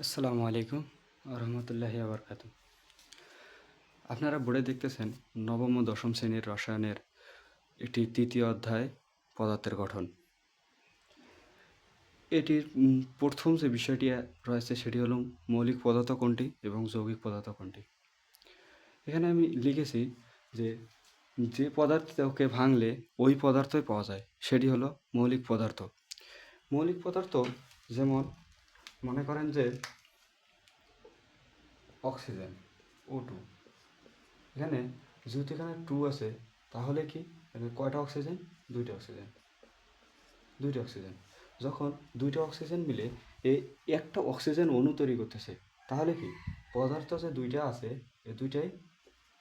আসসালামু আলাইকুম রহমতুল্লাহি আবরকাত। আপনারা বোর্ডে দেখতেছেন নবম ও দশম শ্রেণীর রসায়নের একটি তৃতীয় অধ্যায় পদার্থের গঠন। এটির প্রথম যে বিষয়টি রয়েছে সেটি হলো মৌলিক পদার্থ কোনটি এবং যৌগিক পদার্থ কোনটি। এখানে আমি লিখেছি যে যে পদার্থকে ভাঙলে ওই পদার্থই পাওয়া যায় সেটি হলো মৌলিক পদার্থ। মৌলিক পদার্থ যেমন মনে করেন যে অক্সিজেন O2, এখানে যেহেতু এখানে 2 আছে তাহলে কি এখানে কয়টা অক্সিজেন? দুইটা অক্সিজেন। যখন দুইটা অক্সিজেন মিলে এই একটা অক্সিজেন অণু তৈরি করতেছে তাহলে কি পদার্থ যে দুইটা আছে এই দুইটাই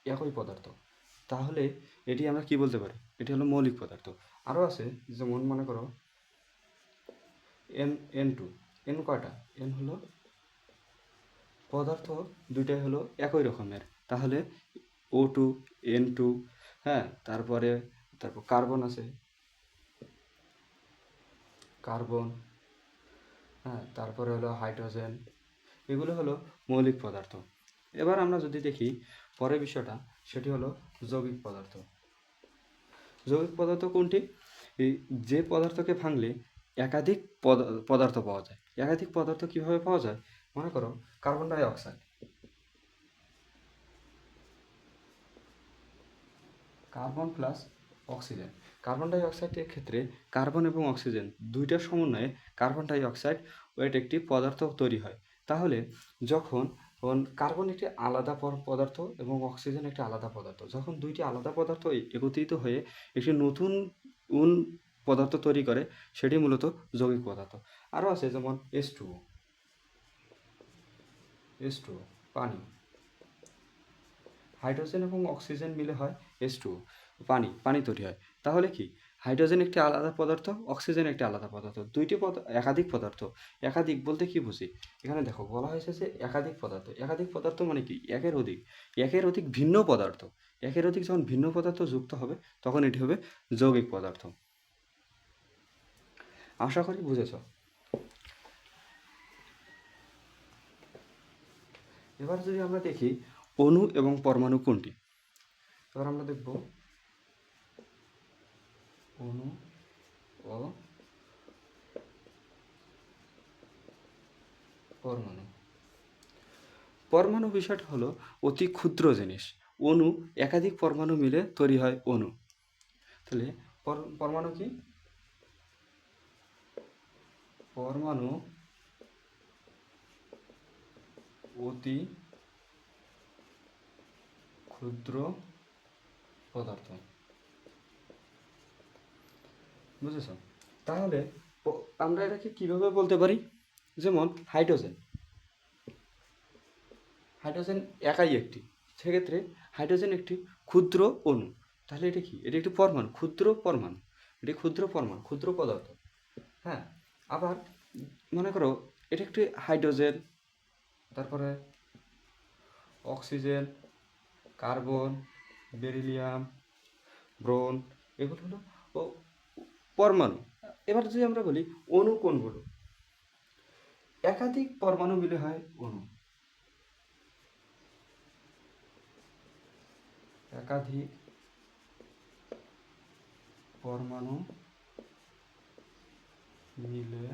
একই পদার্থ। তাহলে এটি আমরা কি বলতে পারি? এটি হলো মৌলিক পদার্থ। আরও আছে, যেমন মনে করো N2, N কয়টা? N হলো পদার্থ দুইটাই হলো একই রকমের, তাহলে O2, N2, হ্যাঁ, তারপর কার্বন আছে, কার্বন, হ্যাঁ, তারপরে হলো হাইড্রোজেন, এগুলো হলো মৌলিক পদার্থ। এবার আমরা যদি দেখি পরের বিষয়টা, সেটি হলো যৌগিক পদার্থ। যৌগিক পদার্থ কোনটি? এই যে পদার্থকে ভাঙলে একাধিক পদার্থ পাওয়া যায়। একাধিক পদার্থ কিভাবে পাওয়া যায়? মনে করো carbon dioxide, carbon plus oxygen. Carbon ডাই অক্সাইডের ক্ষেত্রে কার্বন এবং অক্সিজেন দুইটার সমন্বয়ে কার্বন ডাই অক্সাইড ওয়েট একটি পদার্থ তৈরি হয়। তাহলে যখন কার্বন একটি আলাদা পদার্থ এবং অক্সিজেন একটি আলাদা পদার্থ, যখন দুইটি আলাদা পদার্থ একত্রিত হয়ে একটি নতুন পদার্থ তৈরি করে সেটি মূলত যৌগিক পদার্থ। আরও আছে যেমন H2O, পানি। হাইড্রোজেন এবং অক্সিজেন মিলে হয় H2O, পানি তৈরি হয়। তাহলে কি হাইড্রোজেন একটি আলাদা পদার্থ, অক্সিজেন একটি আলাদা পদার্থ, দুইটি একাধিক পদার্থ। একাধিক বলতে কি বুঝি? এখানে দেখো বলা হয়েছে যে একাধিক পদার্থ মানে কি? একের অধিক ভিন্ন পদার্থ। একের অধিক যখন ভিন্ন পদার্থ যুক্ত হবে তখন এটি হবে যৌগিক পদার্থ। আশা করি বুঝেছ। এবার যদি আমরা দেখি অণু এবং পরমাণু কোনটি, এবার আমরা দেখব অণু ও পরমাণু। পরমাণু বিষয়টা হলো অতি ক্ষুদ্র জিনিস। অণু একাধিক পরমাণু মিলে তৈরি হয় অণু। তাহলে পরমাণু কি? পরমাণু অতি ক্ষুদ্র পদার্থ। বুঝেছ? তাহলে আমরা এটাকে কিভাবে বলতে পারি? যেমন হাইড্রোজেন একাই একটি, সেক্ষেত্রে হাইড্রোজেন একটি ক্ষুদ্র অণু। তাহলে এটা কি? এটি একটি পরমাণু, ক্ষুদ্র পরমাণু, ক্ষুদ্র পদার্থ। হ্যাঁ, আবার মনে করো এটা একটি হাইড্রোজেন, তারপরে অক্সিজেন, কার্বন, বেরিলিয়াম, ব্রোন, এগুলো হলো পরমাণু। এবার যদি আমরা বলি অণু কোনগুলো? একাধিক পরমাণু মিলে হয় অণু। একাধিক পরমাণু মিলে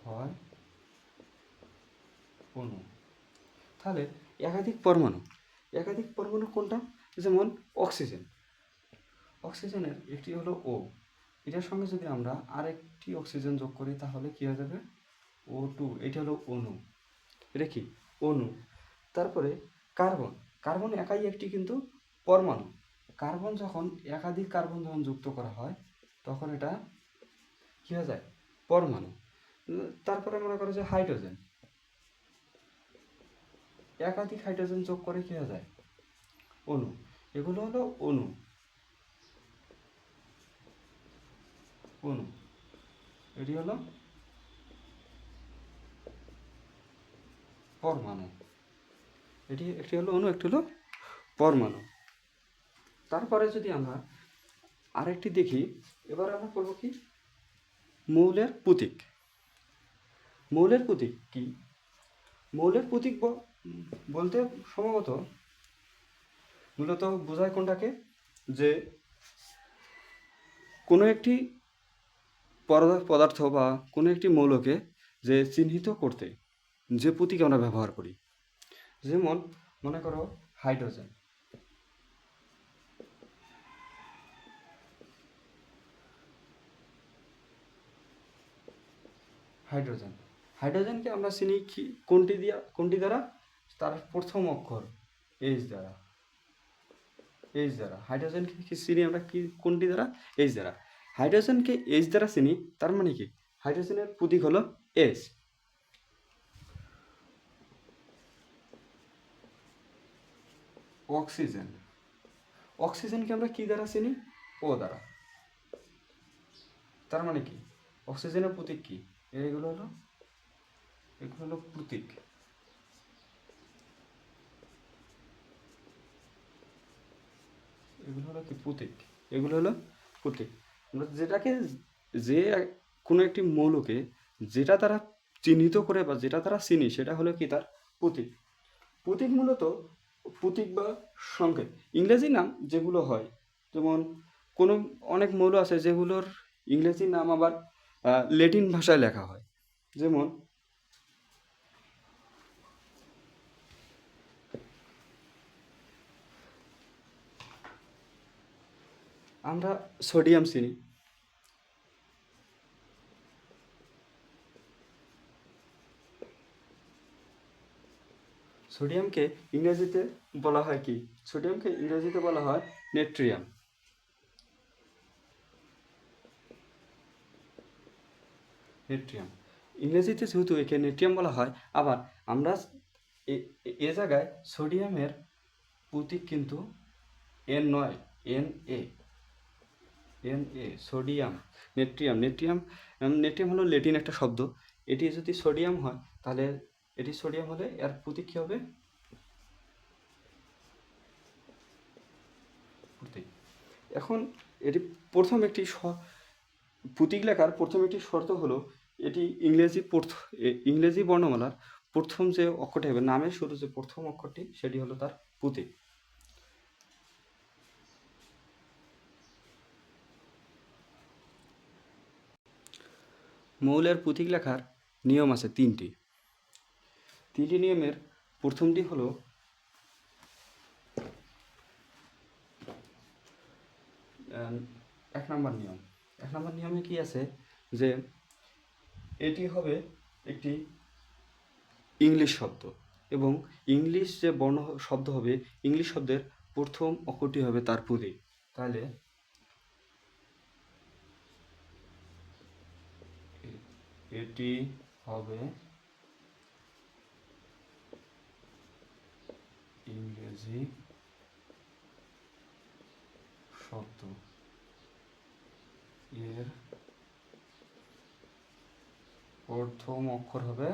হয় অণু। তাহলে একাধিক পরমাণু কোনটা? যেমন অক্সিজেনের একটি হলো O, এটার সঙ্গে যদি আমরা আরেকটি অক্সিজেন যোগ করি তাহলে কি হয়ে যাবে? O2, এটা হলো অণু। এটা কি? অণু। তারপরে কার্বন একাই একটি কিন্তু পরমাণু। একাধিক কার্বন যখন যুক্ত করা হয় তখন এটা কি হয়ে যায়? পরমাণু। তারপরে মনে করো যে হাইড্রোজেন, একাধিক হাইড্রোজেন যোগ করে কি হয়ে যায়? অণু। এগুলো হলো অণু। এটি হলো পরমাণু। একটি হলো অণু, একটি হলো পরমাণু। তারপরে যদি আমরা আরেকটি দেখি, এবার আমরা করব কি? মৌলের প্রতীক কি? মৌলের প্রতীক বলতে সম্ভবত মূলত বোঝায় কোনটাকে, যে কোনো একটি পদার্থ বা কোনো একটি মৌলকে যে চিহ্নিত করতে যে প্রতীক আমরা ব্যবহার করি। যেমন মনে করো হাইড্রোজেন। হাইড্রোজেন হাইড্রোজেনকে আমরা চিনি কোনটি দ্বারা? তার প্রথম অক্ষর দ্বারা। হাইড্রোজেনকে চিনি আমরা কোনটি দ্বারা? দ্বারা। হাইড্রোজেনকে দ্বারা চিনি, তার মানে কি হাইড্রোজেনের প্রতীক হলো H। অক্সিজেনকে আমরা কি দ্বারা চিনি? O দ্বারা। তার মানে কি অক্সিজেনের প্রতীক কি? এগুলো হলো প্রতীক। এগুলো হলো প্রতীক। আমরা যে কোনো একটি মৌলকে যেটা তারা চিহ্নিত করে বা যেটা তারা চিনি, সেটা হলো কি তার প্রতীক। প্রতীক মূলত প্রতীক বা সংকেত। ইংরেজি নাম যেগুলো হয়, যেমন অনেক মৌল আছে যেগুলোর ইংরেজি নাম আবার ল্যাটিন ভাষায় লেখা হয়। যেমন আমরা সোডিয়াম চিনি। সোডিয়ামকে ইংরেজিতে বলা হয় কি? সোডিয়ামকে ইংরেজিতে বলা হয় নেট্রিয়াম। ইংরেজিতে যেহেতু একে নেট্রিয়াম বলা হয়, আবার আমরা এ জায়গায় সোডিয়ামের প্রতীক কিন্তু N নয়, Na। সোডিয়াম। নেট্রিয়াম হলো ল্যাটিন একটা শব্দ। এটি যদি সোডিয়াম হয়, তাহলে এটি সোডিয়াম হলে এর প্রতীক কি হবে? এখন এটি প্রথম একটি প্রতীক লেখার প্রথম একটি শর্ত হলো, এটি ইংরেজি বর্ণমালার প্রথম যে অক্ষরটি হবে, নামের শুরু যে প্রথম অক্ষরটি, সেটি হলো তার প্রতীক। মৌলের প্রতীক লেখার নিয়ম আছে তিনটি নিয়মের প্রথমটি হলো এক নম্বর নিয়মে কি আছে, যে এটি হবে একটি ইংলিশ শব্দ, এবং ইংলিশ যে শব্দ হবে, ইংলিশ শব্দের প্রথম অক্ষরটি হবে তার প্রতীক। তাহলে এটি হবে ইংরেজি শব্দ, এর প্রথম অক্ষর হবে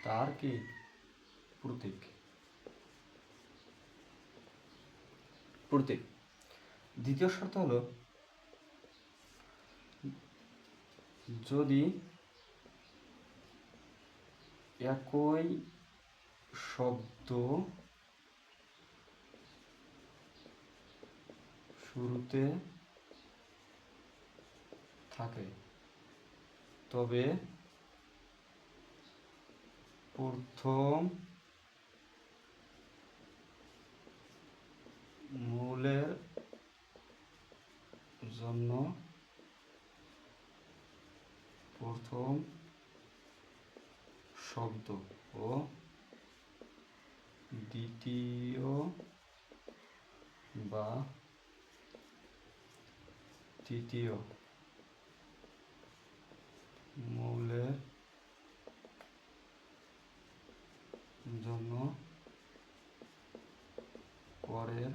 তার কি? প্রতীক। দ্বিতীয় শর্ত হলো, যদি একই শব্দ শুরুতে থাকে, তবে প্রথম মৌলের জন্য প্রথম শব্দ ও দ্বিতীয় বা তৃতীয় মৌলের জন্য পরের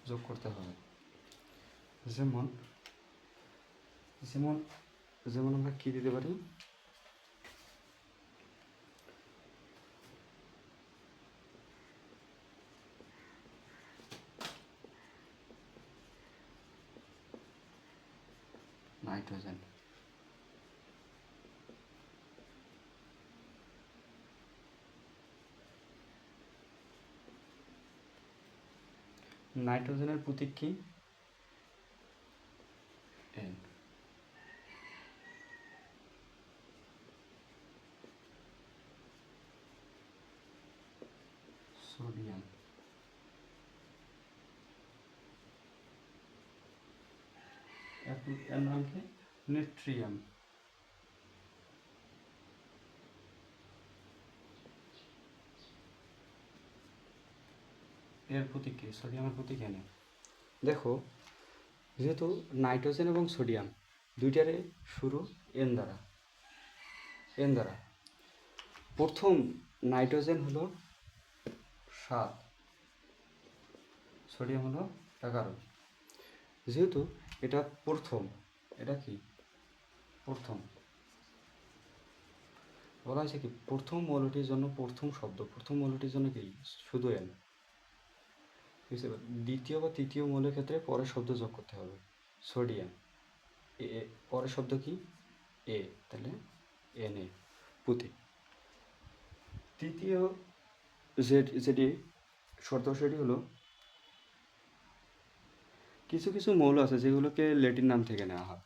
যোগ করতে হবে। যেমন যেমন আমরা কি দিতে পারি, নাইট্রোজেন। নাইট্রোজেনের প্রতীক কি? এন। সোডিয়াম, এর নাম কি? নেট্রিয়াম। এর প্রতীক কি? সোডিয়ামের প্রতীক এন। দেখো, যেহেতু নাইট্রোজেন এবং সোডিয়াম দুইটারে শুরু এন দ্বারা, প্রথম নাইট্রোজেন হলো 7, সোডিয়াম হলো 11। যেহেতু এটা প্রথম, এটা কি প্রথম, বলা হয়েছে কি প্রথম মৌলটির জন্য প্রথম শব্দ, প্রথম মৌলটির জন্য কি শুধু এন। বুঝতে পারো, দ্বিতীয় বা তৃতীয় মৌলের ক্ষেত্রে পরের শব্দ যোগ করতে হবে। সোডিয়াম, পরের শব্দ কি? এ, তাহলে এন এ প্রতীক। তৃতীয় যেটি শর্ত, সেটি হলো কিছু কিছু মৌল আছে যেগুলোকে ল্যাটিন নাম থেকে নেওয়া হয়।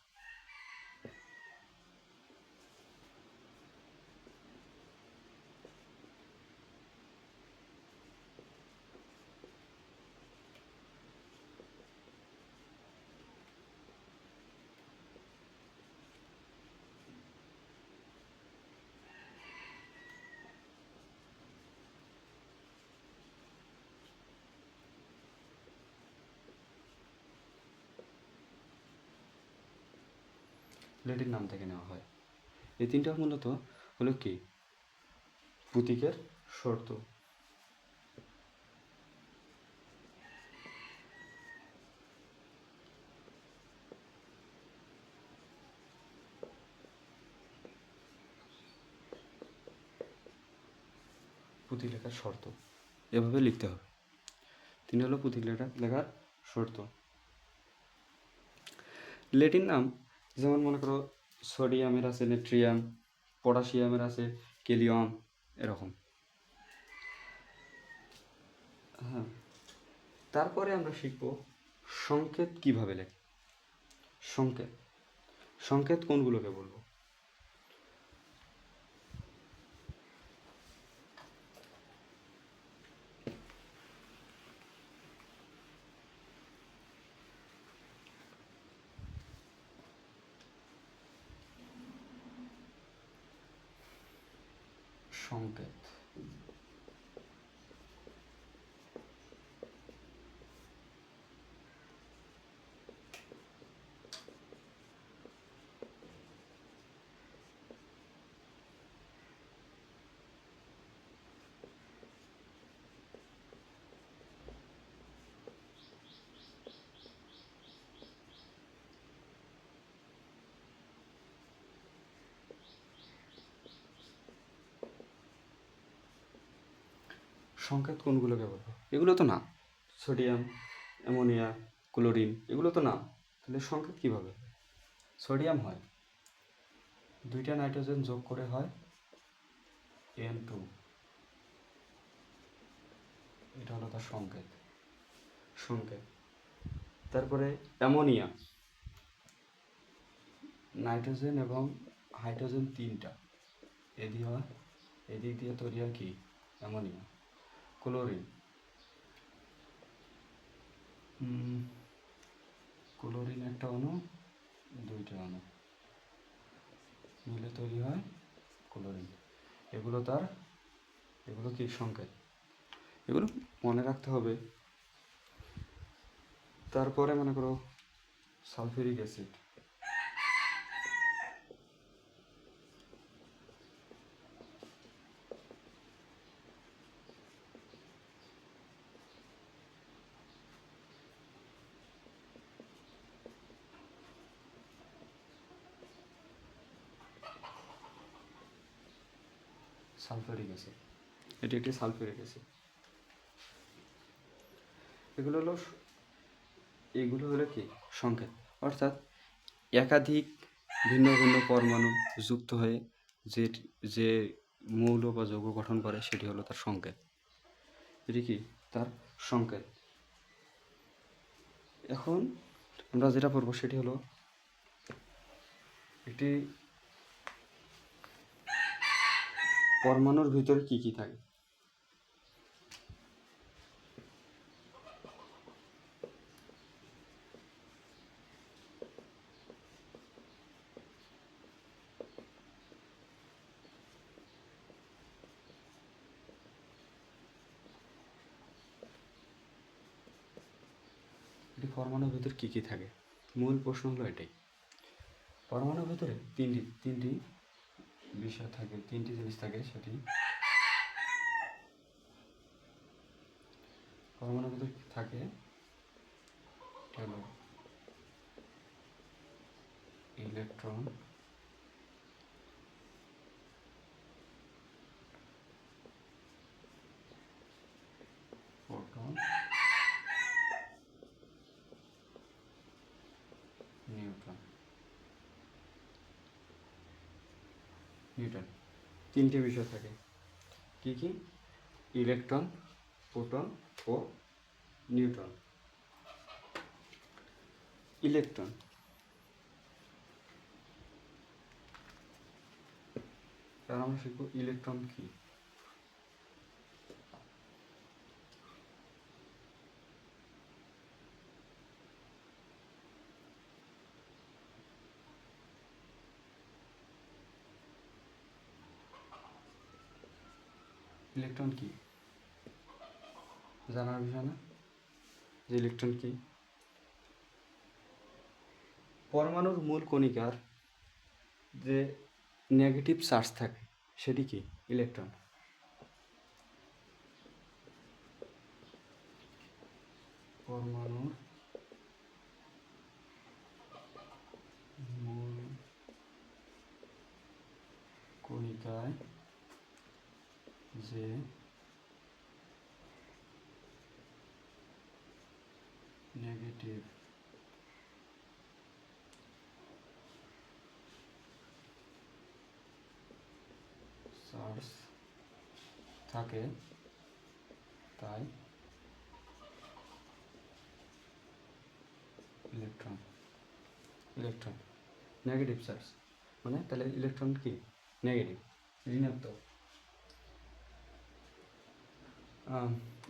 ল্যাটিন নাম থেকে নেওয়া হয়। এই তিনটা মূলত হলো কি প্রতীকের শর্ত। পুঁথি লেখার শর্ত এভাবে লিখতে হবে। তিনি হলো পুঁথি লেখার শর্ত। ল্যাটিন নাম যেমন মনে করো সোডিয়ামের আছে নেট্রিয়াম, পটাশিয়ামের আছে ক্যালিয়াম, এরকম। হ্যাঁ, তারপরে আমরা শিখব সংকেত কিভাবে লেখে। সংকেত, সংকেত কোনগুলোকে বলবো? সংকেত, সংকেত কোনগুলোকে বলবো? এগুলো তো না, সোডিয়াম, অ্যামোনিয়া, ক্লোরিন, এগুলো তো না। তাহলে সংকেত কিভাবে? সোডিয়াম হয়, দুইটা নাইট্রোজেন যোগ করে হয় N2, এটা হলো তার সংকেত। সংকেত। তারপরে অ্যামোনিয়া, নাইট্রোজেন এবং হাইড্রোজেন তিনটা, এদিক দিয়ে তৈরি হয় কি অ্যামোনিয়া। ক্লোরিন, ক্লোরিন একটা অণু, দুইটা অণু মিলে তৈরি হয় ক্লোরিন। এগুলো কি সংকেত, এগুলো মনে রাখতে হবে। তারপরে মনে করো সালফিউরিক অ্যাসিড, সালফিউরিক অ্যাসিড, এটি একটি সালফিউরিক অ্যাসিড। এগুলো হলো কি সংকেত, অর্থাৎ একাধিক ভিন্ন ভিন্ন পরমাণু যুক্ত হয়ে যে যে মৌল বা যৌগ গঠন করে সেটি হলো তার সংকেত। এটি কি তার সংকেত। এখন আমরা যেটা পড়বো সেটি হলো একটি পরমাণুর ভিতরে কি কি থাকে। একটি পরমাণুর ভিতরে কি কি থাকে, মূল প্রশ্ন হলো এটাই। পরমাণুর ভিতরে তিনটি বিষয় থাকে, তিনটি জিনিস থাকে। সেটি পরমাণুর ভিতরে থাকে হলো ইলেকট্রন, প্রোটন, নিউট্রন। তিনটি বিষয় থাকে। কি কি? ইলেকট্রন, প্রোটন ও নিউট্রন। ইলেকট্রন, তার আমরা শিখব ইলেকট্রন কি। ইলেকট্রন কি জানার বিষয় না যে ইলেকট্রন কি। পরমাণুর মূল কণিকার যে নেগেটিভ চার্জ থাকে সেটি কি? ইলেকট্রন। পরমাণুর মূল কণিকায় যে নেগেটিভ চার্জ থাকে তাই ইলেকট্রন। ইলেকট্রন নেগেটিভ চার্জ মানে তাহলে ইলেকট্রন কি? নেগেটিভ, ঋণাত্মক।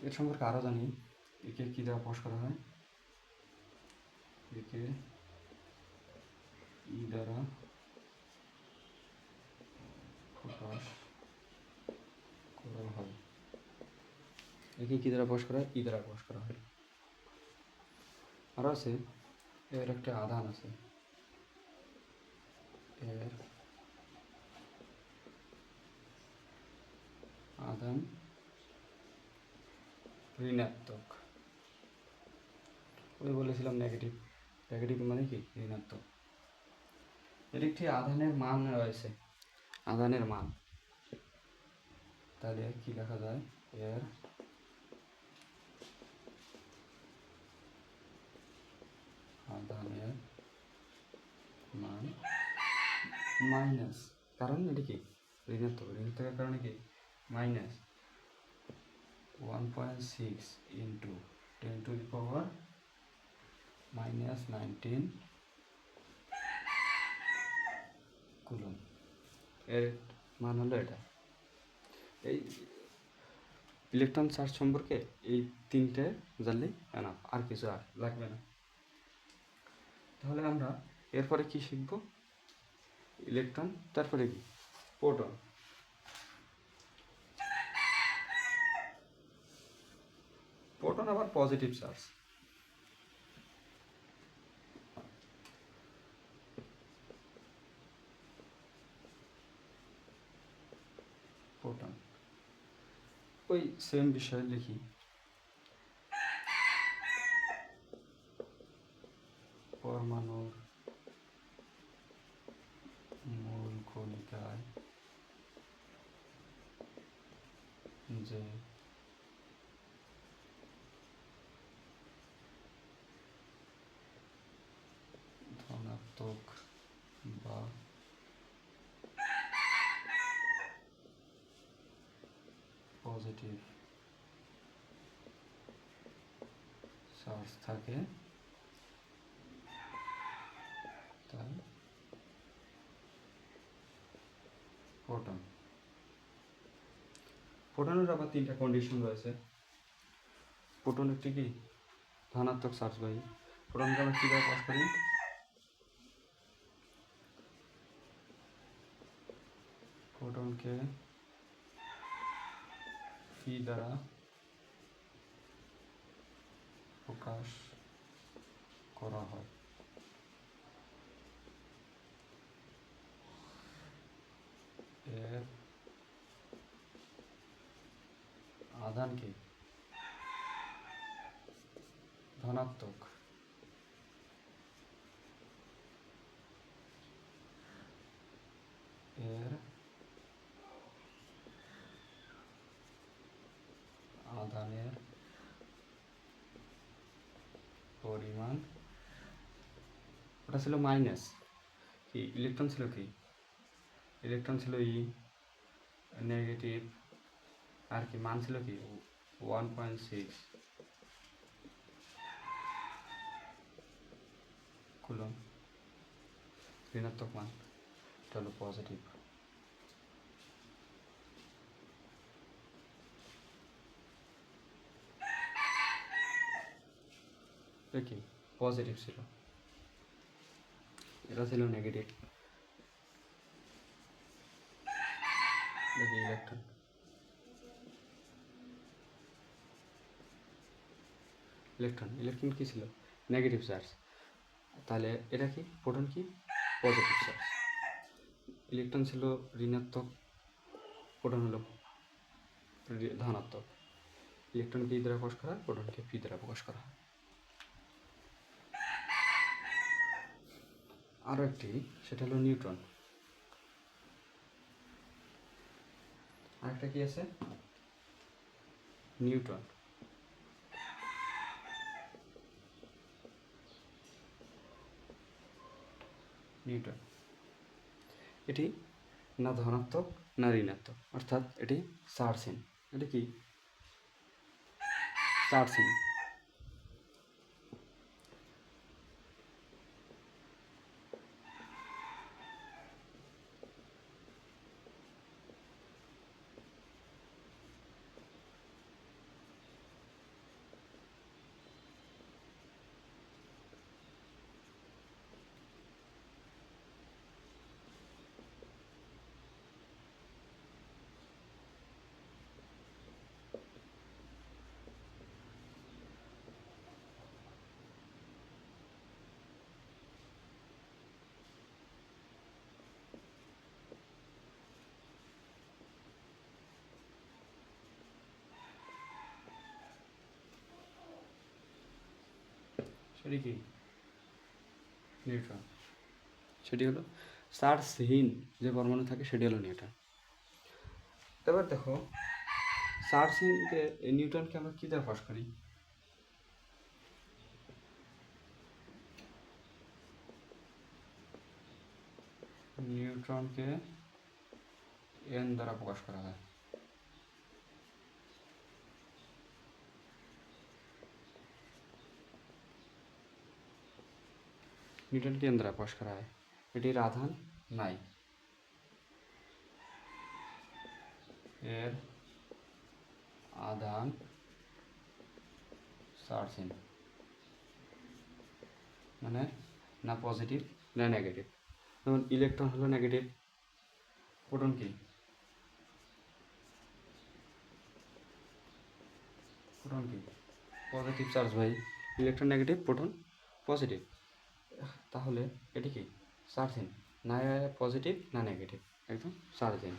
এর সম্পর্কে আরও জানি। একে কী দ্বারা প্রকাশ করা হয়? একে ই দ্বারা প্রকাশ করা হয়। একে কী দ্বারা প্রকাশ করা হয়? ই দ্বারা প্রকাশ করা হয়। আরও আছে, এর একটা আধান আছে, এর আধান ঋণাত্মক। ওই বলেছিলাম নেগেটিভ, নেগেটিভ মানে কি? ঋণাত্মক। এর একটি আধানের মান রয়েছে, আধানের মান। তাহলে কি লেখা যায়? এর আধানের মান মাইনাস, কারণ এটি কি? ঋণাত্মক। ঋণাত্মকের কারণে কি? Minus 1.6 into 10⁻⁻19 coulomb. এর মান হলো এটা। এই ইলেকট্রন চার্জ সম্পর্কে এই তিনটে জানলেই না, আর কিছু আর লাগবে না। তাহলে আমরা এরপরে কি শিখব? ইলেকট্রন, তারপরে কি? প্রোটন। প্রোটন আবার পজিটিভ চার্জ। প্রোটন ওই সেম বিষয় লিখি। পরমাণুর মূল কণিকায় যে ধনাত্মক বা পজিটিভ চার্জ থাকে তাই প্রোটন। প্রোটনের আবার তিনটা কন্ডিশন রয়েছে। প্রোটন একটি কি ধনাত্মক চার্জবাহী। প্রোটনকে আমরা কীভাবে প্রকাশ করি? প্রোটনকে পি দ্বারা প্রকাশ করা হয়। এর আধানকে ধনাত্মক এর আধানের পরিমাণ, ওটা ছিল মাইনাস, কি ইলেকট্রন ছিল কি ইলেকট্রন ছিল ই নেগেটিভ, আর কি মান ছিল কি 1.6 কুলম। ঋণাত্মক মান এটা হলো পজিটিভ। কি পজিটিভ ছিল, এটা ছিল নেগেটিভ। দেখি ইলেকট্রন, ইলেকট্রন কি ছিল নেগেটিভ চার্জ, তাহলে এটা কি প্রোটন কি পজিটিভ চার্জ। ইলেকট্রন ছিল ঋণাত্মক, প্রোটন হলো ধনাত্মক। ইলেকট্রন কি দ্বারা প্রকাশ করা হয়? প্রোটনকে পি দ্বারা প্রকাশ করা হয়। আরও একটি, সেটা হলো নিউট্রন। আরেকটা কি আছে? নিউট্রন। নিউটন এটি না ধনাত্মক না ঋণাত্মক, অর্থাৎ এটি চার্জহীন। এটি কি চার্জহীন। সেটি কি নিউট্রন। সেটি হলো চার্জহীন যে পরমাণু থাকে সেটি হলো নিউট্রন। এবার দেখো চার্জহীনকে নিউট্রনকে আমরা কী দ্বারা প্রকাশ করি? নিউট্রনকে এন দ্বারা প্রকাশ করা হয়। নিউট্রনকে এন দ্বারা প্রকাশ করা হয়। এটির আধান নাই, এর আধান চার্জহীন, মানে না পজিটিভ না নেগেটিভ। যেমন ইলেকট্রন হলো নেগেটিভ, প্রোটন কি পজিটিভ চার্জ ভাই। ইলেকট্রন নেগেটিভ, প্রোটন পজিটিভ, তাহলে এটি কি চার্জহীন, না পজিটিভ না নেগেটিভ, একদম চার্জহীন।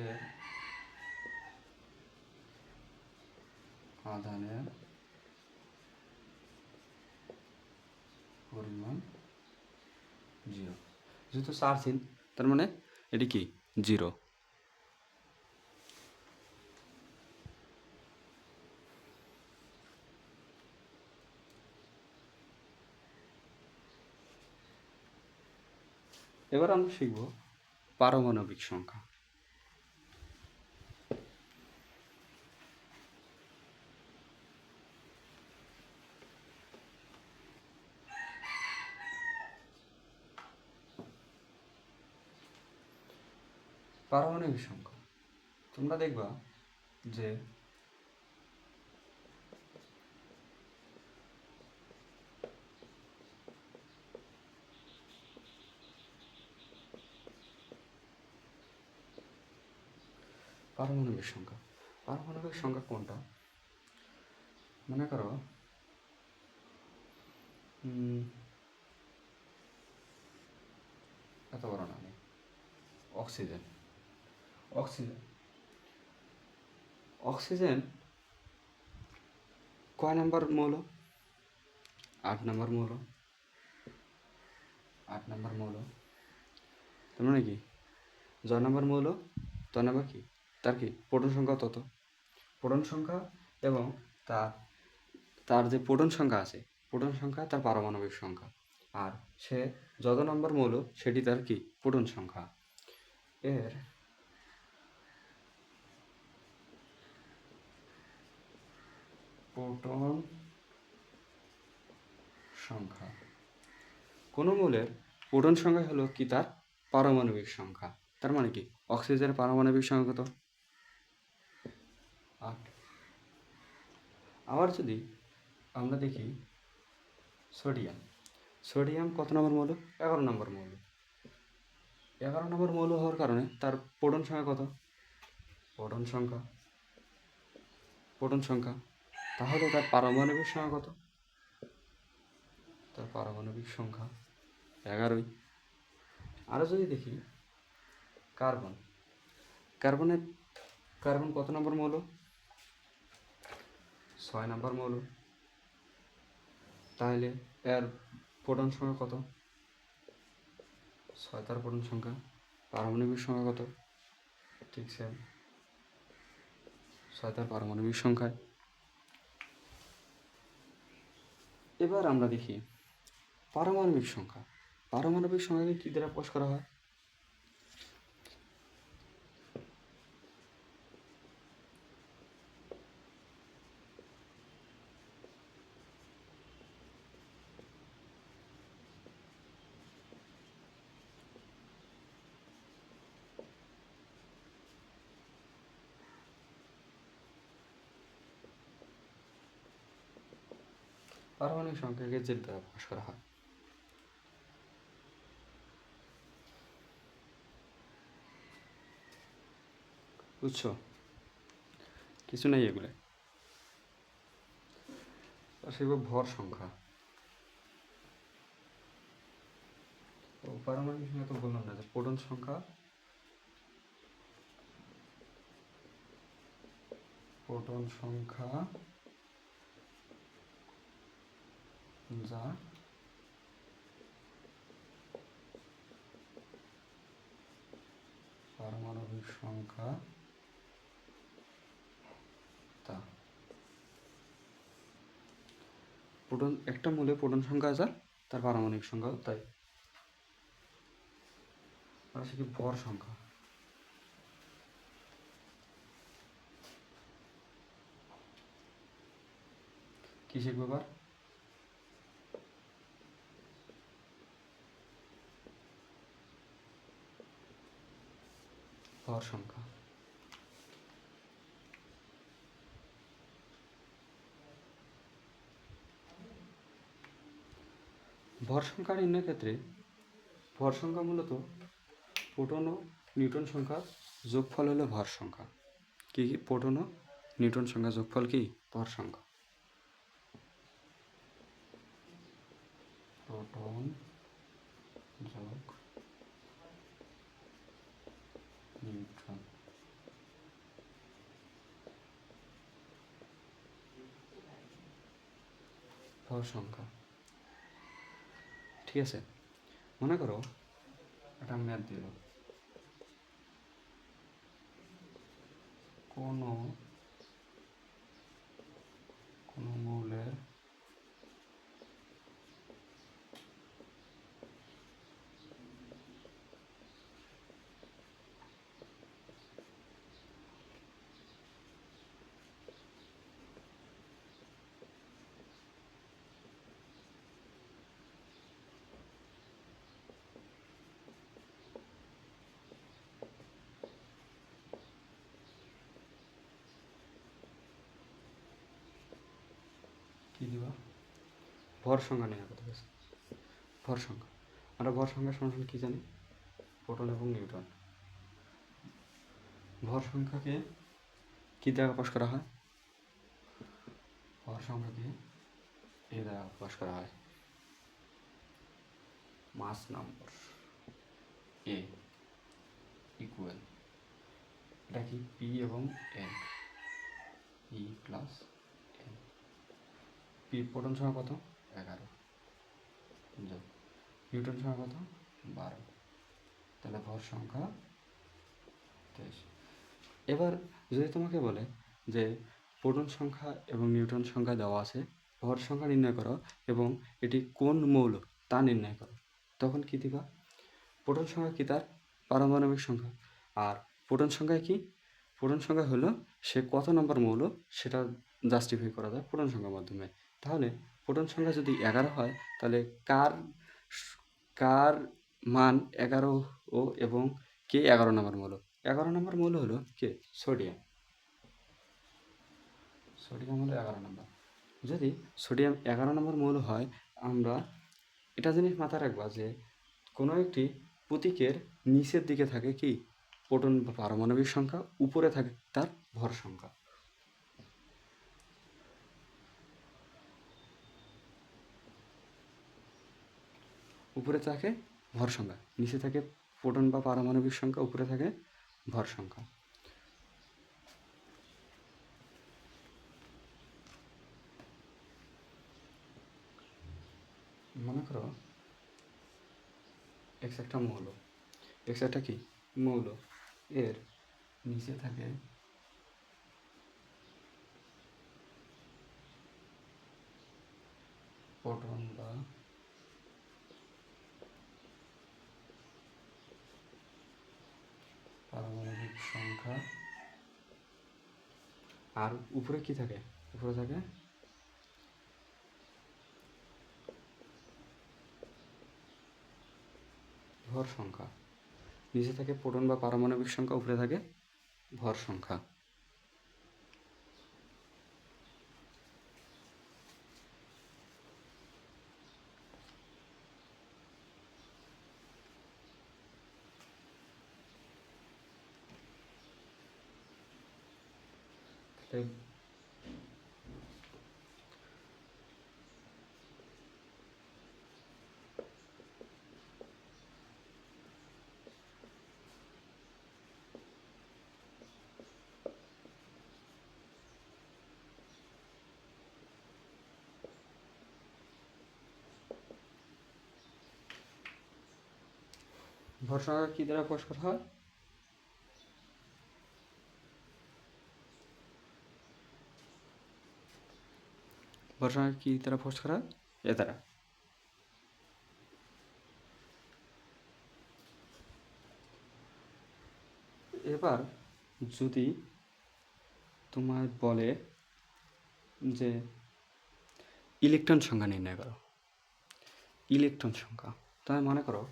এর আধানের পরিমাণ 0, যেহেতু চার্জহীন তার মানে এটি কি 0। এবার আমরা শিখব পারমাণবিক সংখ্যা। পারমাণবিক সংখ্যা তোমরা দেখবা যে পারমাণবিক সংখ্যা কোনটা, মনে করো এত বড় না, অক্সিজেন অক্সিজেন কয় নাম্বার মৌল? 8 নাম্বার মৌল। তার মানে কি জয় নাম্বার মৌল, তয় নাম্বার কি তার কি প্রোটন সংখ্যা তত। প্রোটন সংখ্যা এবং তার যে প্রোটন সংখ্যা আছে, প্রোটন সংখ্যা তার পারমাণবিক সংখ্যা, আর সে যত নম্বর মৌল সেটি তার কি প্রোটন সংখ্যা। এর প্রোটন সংখ্যা, কোনো মৌলের প্রোটন সংখ্যা হলো কি তার পারমাণবিক সংখ্যা। তার মানে কি অক্সিজেনের পারমাণবিক সংখ্যা কত? 8। আবার যদি আমরা দেখি সোডিয়াম কত নম্বর মৌল? 11 নম্বর মৌল। 11 নম্বর মৌল হওয়ার কারণে তার প্রোটন সংখ্যা কত? প্রোটন সংখ্যা। তাহলে তার পারমাণবিক সংখ্যা কত? তার পারমাণবিক সংখ্যা 11। আরও যদি দেখি কার্বন কত নম্বর মৌল? 6 নম্বর মৌল। তাহলে এর প্রোটন সংখ্যা কত? 6 তার প্রোটন সংখ্যা। পারমাণবিক সংখ্যা কত? ঠিক সেম, 6 তার পারমাণবিক সংখ্যায়। এবার আমরা দেখি পারমাণবিক সংখ্যাকে কী দ্বারা প্রকাশ করা হয়? পারমাণবিক সংখ্যাকে জেড দ্বারা প্রকাশ করা হয়। বুঝছো? কিছু নেই এগুলো। সেগুলো ভর সংখ্যা। পারমাণবিক সংখ্যা তো বললাম না, যে প্রোটন সংখ্যা যা পারমাণবিক সংখ্যা তা প্রোটন, একটা মূলে প্রোটন সংখ্যা যা তার পারমাণবিক সংখ্যা তাই। আর সে কি ভর সংখ্যা। কি শিখবো এবার? ভর সংখ্যা। ভর সংখ্যা নির্ণয়ের ক্ষেত্রে ভর সংখ্যা মূলত প্রোটন ও নিউট্রন সংখ্যার যোগফল হলো ভর সংখ্যা। কি প্রোটন ও নিউট্রন সংখ্যার যোগফল কি ভর সংখ্যা। প্রোটন যোগ নিউট্রন ভর সংখ্যা। ঠিক আছে, মনে করো একটা ম্যাথ দিল, কোনো মৌলের কি দিবা, ভর সংখ্যা নেওয়ার কথা বলছে। ভর সংখ্যা, আমরা ভর সংখ্যা সমান কি জানি, প্রোটন এবং নিউট্রন। ভর সংখ্যাকে কি দ্বারা প্রকাশ করা হয়, ভর সংখ্যাকে এ দ্বারা প্রকাশ করা হয়, মাস নাম্বার এ ইকুয়াল, এটা কি পি এবং N, P plus N. P proton সংখ্যা কত, 11, যোগ নিউটন সংখ্যা কত, 12, তাহলে ভর সংখ্যা 23। এবার যদি তোমাকে বলে যে প্রোটন সংখ্যা এবং নিউটন সংখ্যা দেওয়া আছে, ভর সংখ্যা নির্ণয় করো এবং এটি কোন মৌল তা নির্ণয় করো, তখন কি দিবা, প্রোটন সংখ্যা কি তার পারমাণবিক সংখ্যা, আর প্রোটন সংখ্যা কি, প্রোটন সংখ্যা হলো সে কত নম্বর মৌল সেটা জাস্টিফাই করা যায় প্রোটন সংখ্যার মাধ্যমে। তাহলে প্রোটন সংখ্যা যদি 11 হয়, তাহলে কার মান 11 ও এবং কে 11 নম্বর মৌল, 11 নম্বর মৌল হলো কে, সোডিয়াম। সোডিয়াম হলো 11 নম্বর। যদি সোডিয়াম 11 নম্বর মৌল হয়, আমরা এটা জিনিস মাথায় রাখবা যে কোনো একটি প্রতীকের নিচের দিকে থাকে কি প্রোটন বা পারমাণবিক সংখ্যা, উপরে থাকে তার ভর সংখ্যা। উপরে থাকে ভর সংখ্যা, নিচে থাকে প্রোটন বা পারমাণবিক সংখ্যা, উপরে থাকে ভর সংখ্যা। মনে করো এক্স একটা মৌল, এক্স একটা কি মৌল, এর নিচে থাকে প্রোটন বা পারমাণবিক সংখ্যা, আর উপরে কি থাকে, উপরে থাকে ভর সংখ্যা। নিচে থাকে প্রোটন বা পারমাণবিক সংখ্যা, উপরে থাকে ভর সংখ্যা। ভর সংখ্যা কি দ্বারা প্রকাশ করা হয়, ভর সংখ্যা কি দ্বারা প্রকাশ করা হয়, এ দ্বারা। এবার যদি তোমার বলে যে ইলেকট্রন সংখ্যা নির্ণয় করো, ইলেকট্রন সংখ্যা, তাহলে মনে করো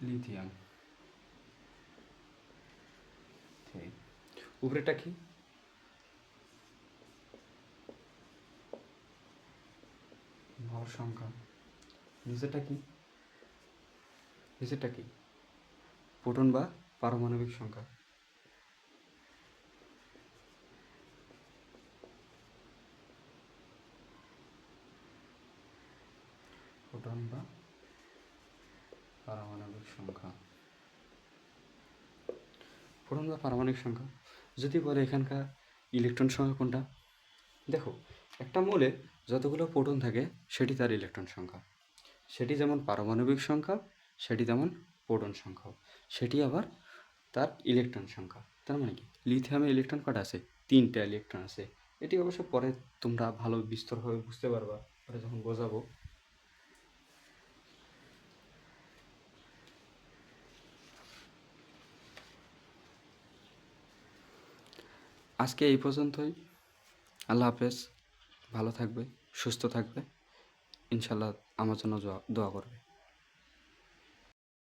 লিথিয়াম, উপরেটা কি, ভর সংখ্যা, নিচেরটা কি, নিচেরটা কি প্রোটন বা পারমাণবিক সংখ্যা। প্রোটন বা পারমাণবিক সংখ্যা, প্রোটন বা পারমাণবিক সংখ্যা। যদি বলে এখানকার ইলেকট্রন সংখ্যা কোনটা, দেখো একটা মৌলে যতগুলো প্রোটন থাকে সেটি তার ইলেকট্রন সংখ্যা, সেটি যেমন পারমাণবিক সংখ্যা সেটি তেমন প্রোটন সংখ্যাও, সেটি আবার তার ইলেকট্রন সংখ্যা। তার মানে কি লিথিয়ামে ইলেকট্রন কটা আছে? 3টা ইলেকট্রন আছে। এটি অবশ্য পরে তোমরা ভালো বিস্তরভাবে বুঝতে পারবা পরে যখন বোঝাবো। আজকে এই পর্যন্তই। আল্লাহ হাফেজ। ভালো থাকবে, সুস্থ থাকবে, ইনশাল্লাহ আমার জন্য দোয়া করবে।